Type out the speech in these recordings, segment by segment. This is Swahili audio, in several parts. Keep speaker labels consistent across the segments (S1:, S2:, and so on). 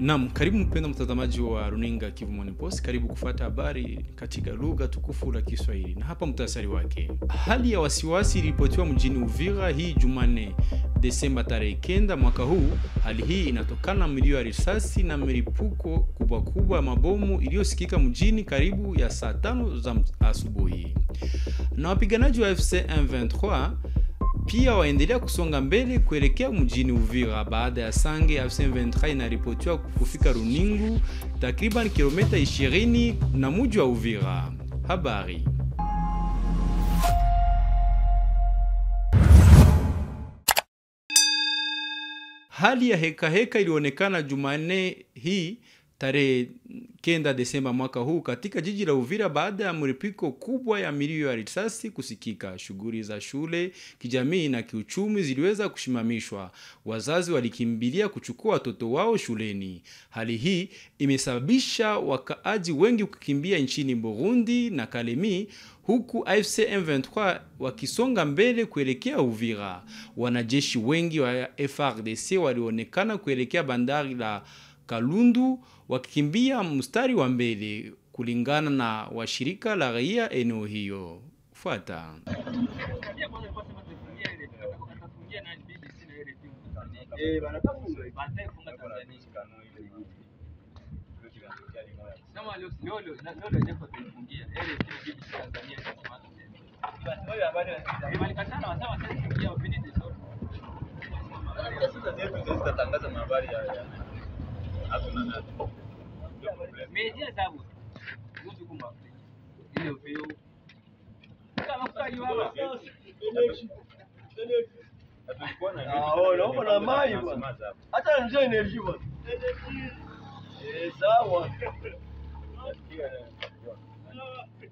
S1: Naam, karibu mpendwa mtazamaji wa Runinga Kivu Morning Post, karibu kufuata habari katika lugha tukufu la Kiswahili. Na hapa mtasari wake. Hali ya wasiwasi ilipotiwa mjini Uvira hii Jumanne, Desemba tarehe 9 mwaka huu. Hali hii inatokana na milio ya risasi na milipuko kubwa kubwa ya mabomu iliyosikika mjini karibu ya saa 5 za asubuhi. Na wapiganaji wa FC M23 pia waendelea kusonga mbele kuelekea mjini Uvira baada ya Sange ya FC M23 inaripotiwa kufika Runingu, takriban kilomita 20 na mji wa Uvira. Habari. Hali ya heka ilionekana Jumanne hii tarehe 9 Desemba mwaka huu katika jiji la Uvira baada ya mlipuko kubwa ya milio ya risasi kusikika. Shughuli za shule, kijamii na kiuchumi ziliweza kushimamishwa. Wazazi walikimbilia kuchukua watoto wao shuleni. Hali hii imesababisha wakaaji wengi kukimbia nchini Burundi na Kalemi, huku AFC M23 wakisonga mbele kuelekea Uvira. Wanajeshi wengi wa FARDC walionekana kuelekea bandari la Kalundu wakikimbia mstari wa mbele kulingana na washirika la raia eneo hiyo. Fuata.
S2: Media sabu. Nguzo kumba. Ile upeo. Kama kukali baba.
S3: Naomba na mai bwana. Hata njoo energy bwana. Sawa.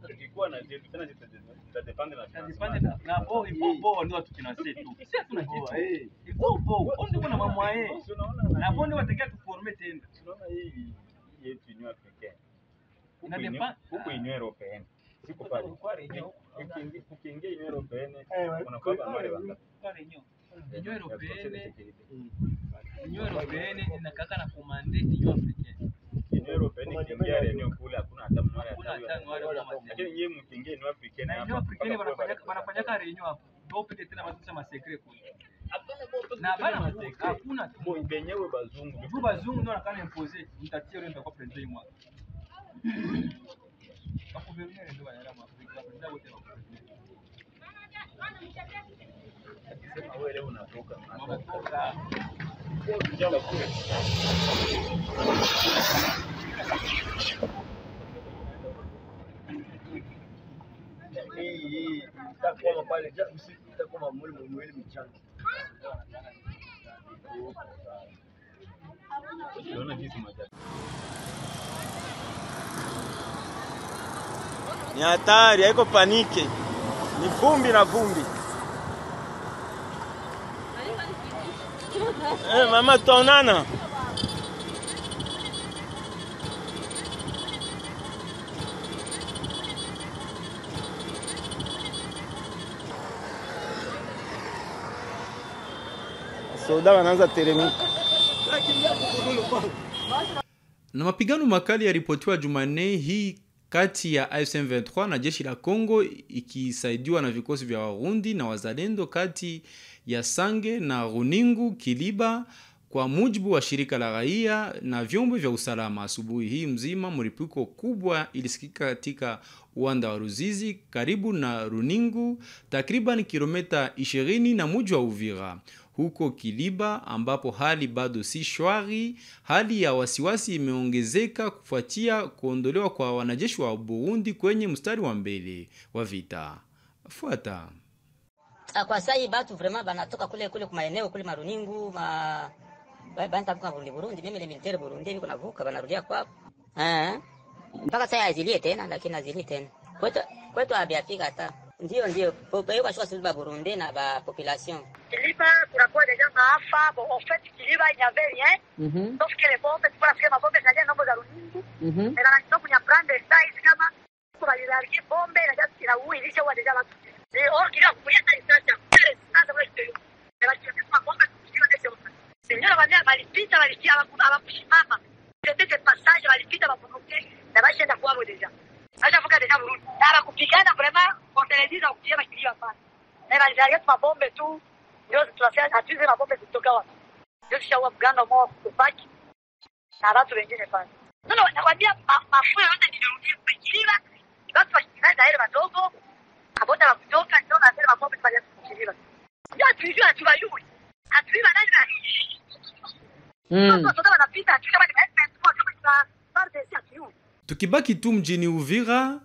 S3: Tukikuwa na jetu tena zitadepende na bo ndio tukinase tu. Sisi tuna kitu. Bo ndio kuna mama yeye. Na bo ndio watakea tuforme tena. Unaona hii yetu ni Afrika. Huko ni European. Siko pale. Ukiingia ni European unakuwa wale wanga.
S2: Ni European inakaka na commande ni African.
S3: Ni European kiingia eneo kule hakuna hata mmoja lakini yeye mkiingia ni African
S2: hapa. Ni African wanafanya karenyo hapo. Ndio pite tena mazungumzo masekre kule. Na bana hakuna
S3: benyewe bazungu.
S2: Ndio bazungu ndio wanakana impose mtatio ndio kwa president mwaka. Hapo vile ndio wanaelewa Afrika ndio wote wa president.
S3: Akisema wewe leo unatoka. Hii itakuwa pale itakuwa mwili mchanga. Ni hatari, haiko panike. Ni vumbi na vumbi. Mama tuonana. Soda wanaanza teremka.
S1: Na mapigano makali yaripotiwa Jumanne hii kati ya AFC M23 na jeshi la Kongo ikisaidiwa na vikosi vya Warundi na wazalendo kati ya Sange na Runingu Kiliba, kwa mujibu wa shirika la raia na vyombo vya usalama. Asubuhi hii mzima mlipuko kubwa ilisikika katika uwanda wa Ruzizi karibu na Runingu, takriban kilomita 20 na mji wa Uvira. Huko Kiliba ambapo hali bado si shwari, hali ya wasiwasi imeongezeka kufuatia kuondolewa kwa wanajeshi wa Burundi kwenye mstari wa mbele wa vita. Fuata.
S4: Kwa sasa batu vraiment banatoka kule kwa maeneo kule Maruningu banta kwa Burundi, mimi ni militaire Burundi, niko navuka banarudia kwao. Mpaka sasa azilie tena, lakini azilie tena. Kwetu habiafika hata. Ndio. Kwa hiyo shwa silba Burundi na ba population.
S5: Kiliba kunakuwa déjà maafa. Bon, en fait, Kiliba il n'y avait rien. Sauf que les bombes, tu vois, ma bombe ça nombo za Runingu. Et dans la situation pour y prendre ça, il kama pour aller larguer bombe, la date qui la où il est déjà là. Et or qu'il a pouillé ça, ça ça va être. Mais la situation ma bombe, tu vois, c'est ça. Seigneur, walipita walikia hawakusimama. c'était des passages walipita mapunguke na bashaenda kwao deja. Acha fuka deja Burundi. Na kupigana vraiment konteleza kutia makilio hapa. Na walizalia mabombe tu. Ndio tunasema atuze mabombe kutoka wapi. Ndio kishaua mganga mmoja kupaki. Na watu wengine pale. Sasa nakwambia mafuta yote nilirudi kuikiliwa. Watu washikana ile madogo. Abota wa kutoka ndio na zile mabombe pale kuikiliwa. Ndio tujua tuwayui. Atuiba nani na
S1: Tukibaki tu mjini Uvira,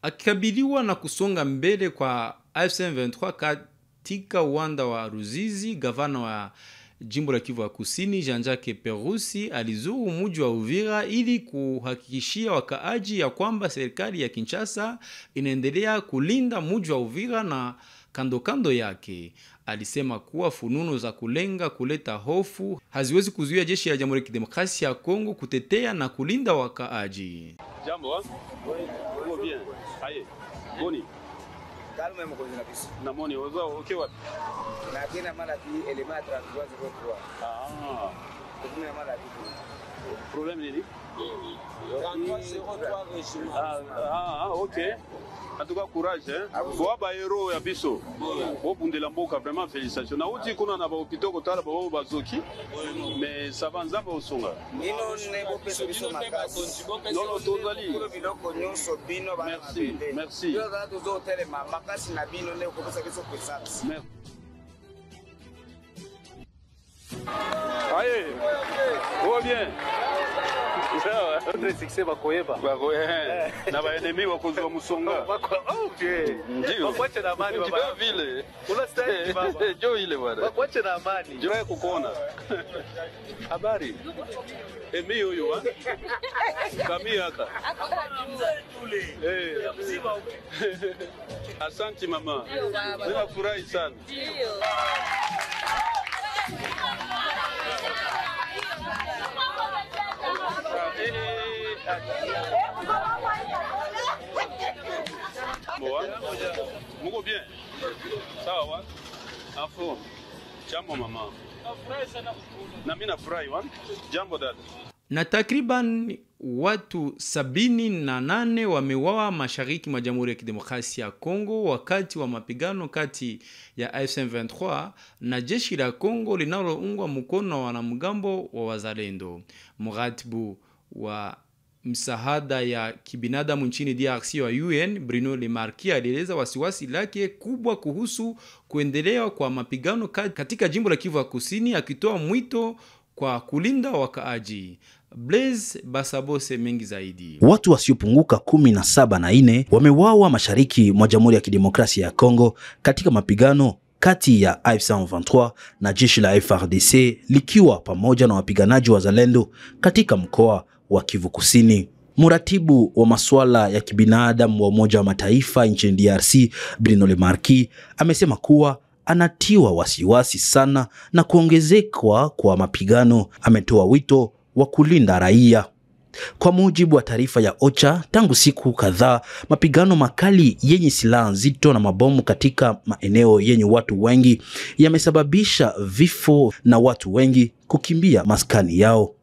S1: akikabiliwa na kusonga mbele kwa AFC/M23 katika uwanda wa Ruzizi, gavana wa jimbo la Kivu ya Kusini Jean-Jacques Perusi alizuru mji wa Uvira ili kuhakikishia wakaaji ya kwamba serikali ya Kinshasa inaendelea kulinda mji wa Uvira na kando yake. Alisema kuwa fununu za kulenga kuleta hofu haziwezi kuzuia jeshi la Jamhuri ya Kidemokrasia ya Kongo kutetea na kulinda wakaaji.
S6: Jambo, uko bien? Aye. Boni.
S7: Calme mkozi na bisi.
S6: Na moni oza okay wapi?
S7: Na kina mala ki element 3303.
S6: Ah.
S7: Kuna mala ki.
S6: Problème nini?
S7: 3303 régime.
S6: OK. En tout cas, courage, hein. Boaba héros ya biso. Bo bundela mboka vraiment félicitations. Na uti kuna na ba hôpitaux kotala ba bazoki. Mais ça va nzamba osonga.
S7: Nino ne bo peso biso makasi.
S6: Non, tozali.
S7: Ko biloko nyonso bino ba.
S6: Merci.
S7: Yo za tozo telema makasi na bino ne ko pesa biso puissance.
S6: Merci. Aye. Oh bien.
S3: Notre succès bakoyeba.
S6: Bakoye. Na ba ennemi wakozwa musonga.
S3: Okay.
S6: Ndio.
S3: Wacha na amani baba.
S6: Ndio vile.
S3: Una style baba.
S6: Jo ile bwana.
S3: Wacha na amani.
S6: Njoo kukuona. Habari. Emi huyu wa. Kamiaka. Asante mama. Ninafurahi sana. Ndio. Muko bien? Sawa. Afu. Jambo mama. Na mimi nafurahi wa. Jambo dada.
S1: Na takriban watu 78 wameuawa mashariki mwa Jamhuri ya Kidemokrasia ya Kongo wakati wa mapigano kati ya AFC/M23 na jeshi la Kongo linaloungwa mkono na wanamgambo wa Wazalendo. Mratibu wa msaada ya kibinadamu nchini DRC wa UN Bruno Le Marquis alieleza wasiwasi lake kubwa kuhusu kuendelea kwa mapigano katika jimbo la Kivu ya Kusini, akitoa mwito kwa kulinda wakaaji. Blaise Basabose mengi zaidi.
S8: Watu wasiopunguka 17 wameuawa mashariki mwa Jamhuri ya Kidemokrasia ya Kongo katika mapigano kati ya AFC/M23 na jeshi la FARDC likiwa pamoja na wapiganaji wa Zalendo katika mkoa wa Kivu Kusini. Muratibu wa masuala ya kibinadamu wa Umoja wa Mataifa nchini DRC Bruno Le Marquis amesema kuwa anatiwa wasiwasi sana na kuongezeka kwa mapigano. Ametoa wito wa kulinda raia. Kwa mujibu wa taarifa ya OCHA, tangu siku kadhaa mapigano makali yenye silaha nzito na mabomu katika maeneo yenye watu wengi yamesababisha vifo na watu wengi kukimbia maskani yao.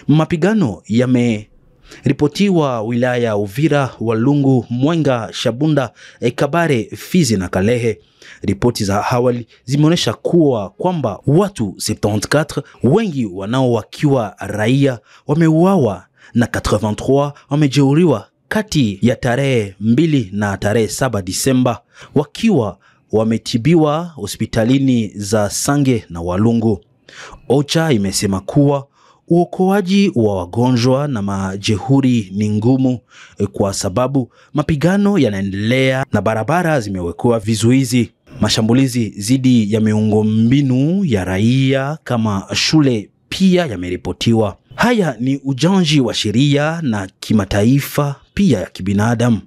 S8: Mapigano yameripotiwa wilaya ya Uvira, Walungu, Mwenga, Shabunda, Kabare, Fizi na Kalehe. Ripoti za awali zimeonyesha kwamba watu 74, wengi wanao wakiwa raia, wameuawa na 83 wamejeruhiwa kati ya tarehe 2 na tarehe 7 Disemba, wakiwa wametibiwa hospitalini za Sange na Walungu. OCHA imesema kuwa uokoaji wa wagonjwa na majeruhi ni ngumu kwa sababu mapigano yanaendelea na barabara zimewekwa vizuizi. Mashambulizi zidi ya miundombinu ya raia kama shule pia yameripotiwa. Haya ni ujanji wa sheria na kimataifa pia ya kibinadamu.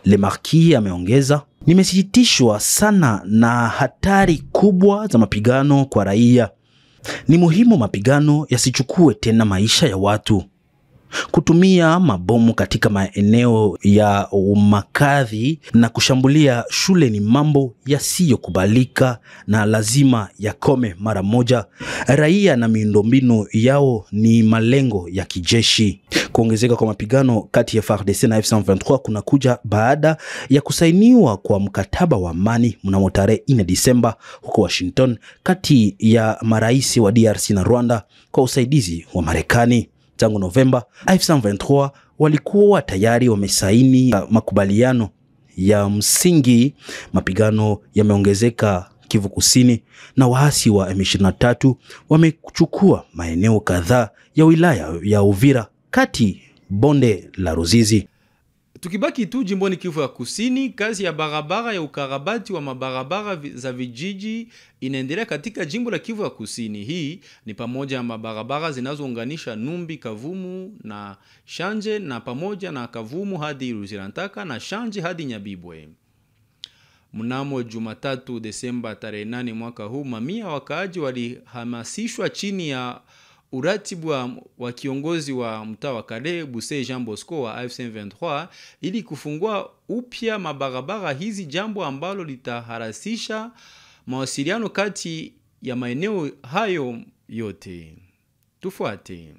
S8: Le Marquis ameongeza, nimesitishwa sana na hatari kubwa za mapigano kwa raia. Ni muhimu mapigano yasichukue tena maisha ya watu. kutumia mabomu katika maeneo ya makazi na kushambulia shule ni mambo yasiyokubalika na lazima yakome mara moja. Raia na miundombinu yao ni malengo ya kijeshi. Kuongezeka kwa mapigano kati ya FARDC na F123 kunakuja baada ya kusainiwa kwa mkataba wa amani mnamo tarehe 4 Disemba huko Washington kati ya marais wa DRC na Rwanda kwa usaidizi wa Marekani. Tangu Novemba, F123 walikuwa tayari wamesaini makubaliano ya msingi. Mapigano yameongezeka Kivu Kusini na waasi wa M23 wamechukua maeneo kadhaa ya wilaya ya Uvira kati bonde la Ruzizi.
S1: Tukibaki tu jimboni Kivu ya Kusini, kazi ya barabara ya ukarabati wa mabarabara za vijiji inaendelea katika jimbo la Kivu ya Kusini. Hii ni pamoja na mabarabara zinazounganisha Numbi, Kavumu na Shanje, na pamoja na Kavumu hadi Ruzirantaka na Shanje hadi Nyabibwe. Mnamo Jumatatu Desemba tarehe 8 mwaka huu, mamia wakaaji walihamasishwa chini ya uratibu wa kiongozi wa mtaa wa Kale Buse Jean Bosco wa F123 ili kufungua upya mabarabara hizi, jambo ambalo litaharasisha mawasiliano kati ya maeneo hayo yote. Tufuate.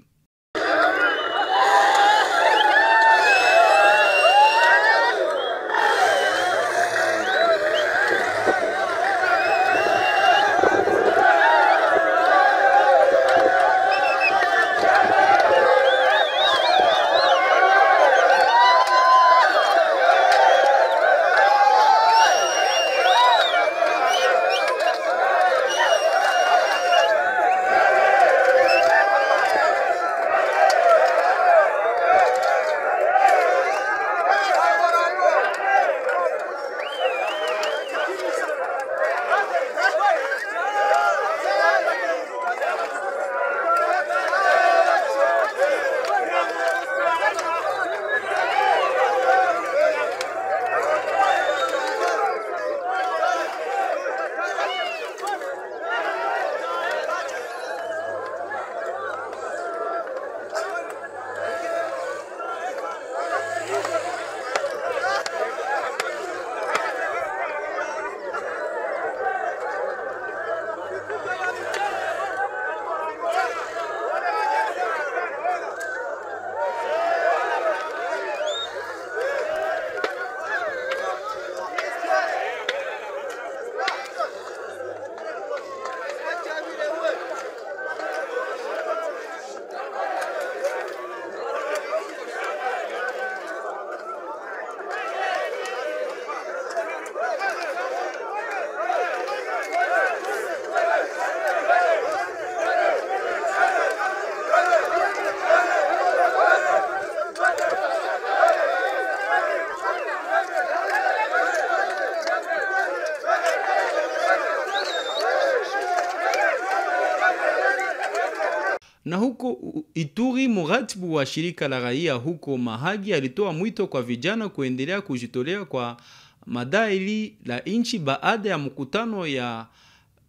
S1: Na huko Ituri, muratibu wa shirika la raia huko Mahagi alitoa mwito kwa vijana kuendelea kujitolea kwa madai la inchi baada ya mkutano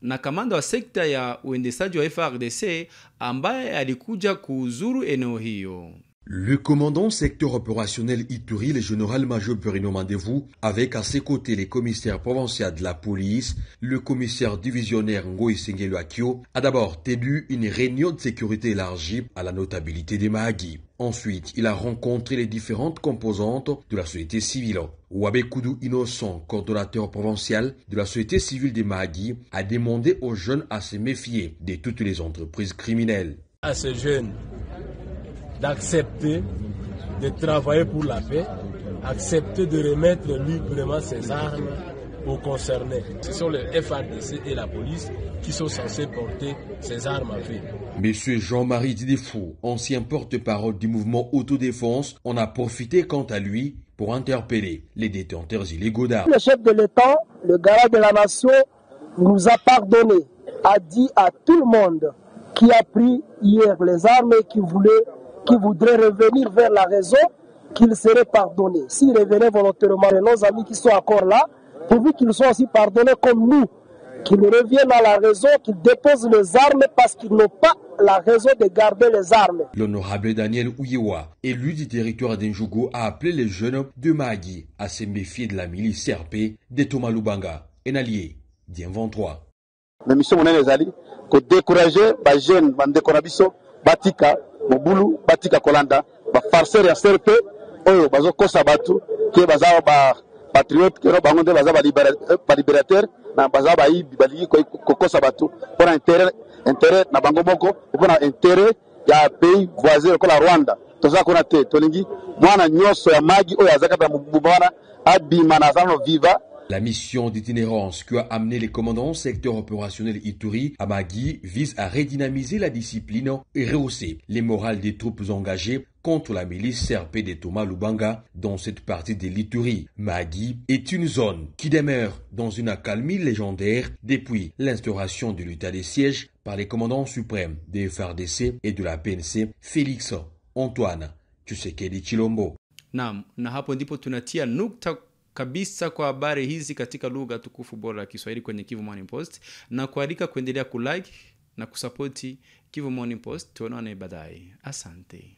S1: na kamanda wa sekta ya uendeshaji wa FARDC ambaye alikuja kuuzuru eneo hiyo.
S9: Le commandant secteur opérationnel Ituri, le général-major Perino Mandevou, avec à ses côtés les commissaires provinciaux de la police, le commissaire divisionnaire Ngoï Sengelo Akio, a d'abord tenu une réunion de sécurité élargie à la notabilité des Mahagi. Ensuite, il a rencontré les différentes composantes de la société civile. Wabe Koudou Innocent, coordonnateur provincial de la société civile des Mahagi, a demandé aux jeunes à se méfier de toutes les entreprises criminelles.
S10: À ces jeunes d'accepter de travailler pour la paix, accepter de remettre librement ses armes aux concernés. Ce sont les FARDC et la police qui sont censés porter ces armes à feu.
S9: Monsieur Jean-Marie Didefou, ancien porte-parole du mouvement Autodéfense, en a profité quant à lui pour interpeller les détenteurs illégaux d'armes.
S11: Le chef de l'État, le garant de la nation, nous a pardonné, a dit à tout le monde qui a pris hier les armes et qui voudrait revenir vers la raison, qu'il serait pardonné. S'ils revenaient volontairement, nos amis qui sont encore là, pourvu qu'ils soient aussi pardonnés comme nous, qu'ils reviennent à la raison, qu'ils déposent les armes parce qu'ils n'ont pas la raison de garder les armes.
S9: L'honorable Daniel Ouyewa, élu du territoire d'Enjugo, a appelé les jeunes de Mahagi à se méfier de la milice CRP de Thomas Lubanga, un allié d'M23.
S12: La mission monene ezali ko décourager ba jeunes bandeko na biso batika mobulu batika kolanda ba farceur ya CRP oyo bazo kosa batu ke baza ba patriote ke bango nde baza ba libérateur na baza ba ibi baliki ko kosa batu pona intérêt na bango moko pona intérêt ya pays voisin ko la Rwanda toza kona te tolingi mwana nyoso ya magi oyo azakata mubana abima na zano viva.
S9: La mission d'itinérance qui a amené les commandants secteur opérationnel Ituri à Mahagi vise à redynamiser la discipline et rehausser les morales des troupes engagées contre la milice CRP de Thomas Lubanga dans cette partie de l'Ituri. Mahagi est une zone qui demeure dans une accalmie légendaire depuis l'instauration de l'état de siège par les commandants suprêmes des FARDC et de la PNC, Félix Antoine Tshisekedi Chilombo.
S1: Naam, na hapo ndipo tunatia nukta kabisa kwa habari hizi katika lugha tukufu bora ya Kiswahili kwenye Kivu Morning Post, na kualika kuendelea kulike na kusupporti Kivu Morning Post. Tuonane baadaye. Asante.